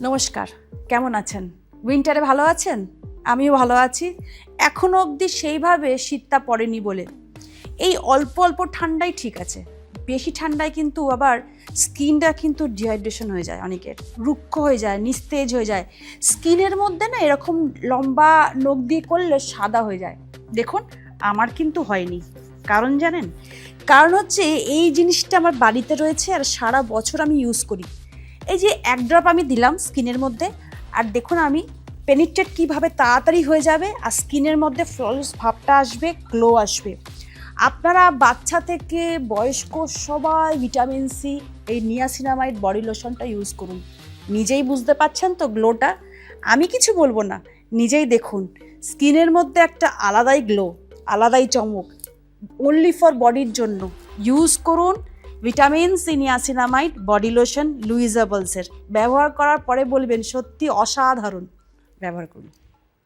নমস্কার, কেমন আছেন? উইন্টারে ভালো আছেন? আমিও ভালো আছি। এখনো অবধি সেইভাবে শীতটা পড়েনি বলে এই অল্প অল্প ঠান্ডাই ঠিক আছে। বেশি ঠান্ডায় কিন্তু আবার স্কিনটা কিন্তু ডিহাইড্রেশন হয়ে যায়, অনেকের রুক্ষ হয়ে যায়, নিস্তেজ হয়ে যায়। স্কিনের মধ্যে না এরকম লম্বা নখ দিয়ে করলে সাদা হয়ে যায়। দেখুন, আমার কিন্তু হয়নি। কারণ জানেন? কারণ হচ্ছে এই জিনিসটা আমার বাড়িতে রয়েছে আর সারা বছর আমি ইউজ করি। এই যে এক ড্রপ আমি দিলাম স্কিনের মধ্যে, আর দেখুন আমি পেনিট্রেট কীভাবে তাড়াতাড়ি হয়ে যাবে, আর স্কিনের মধ্যে ফ্ললেস ভাবটা আসবে, গ্লো আসবে। আপনারা বাচ্চা থেকে বয়স্ক সবাই ভিটামিন সি এই নিয়াসিনামাইড বডি লোশনটা ইউজ করুন। নিজেই বুঝতে পাচ্ছেন তো গ্লোটা। আমি কিছু বলবো না, নিজেই দেখুন স্কিনের মধ্যে একটা আলাদাই গ্লো, আলাদাই চমক। অনলি ফর বডির জন্য ইউজ করুন vitamin C niacinamide body lotion লুইজাবলসের। ব্যবহার করার পরে বলবেন সত্যি অসাধারণ। ব্যবহার করুন।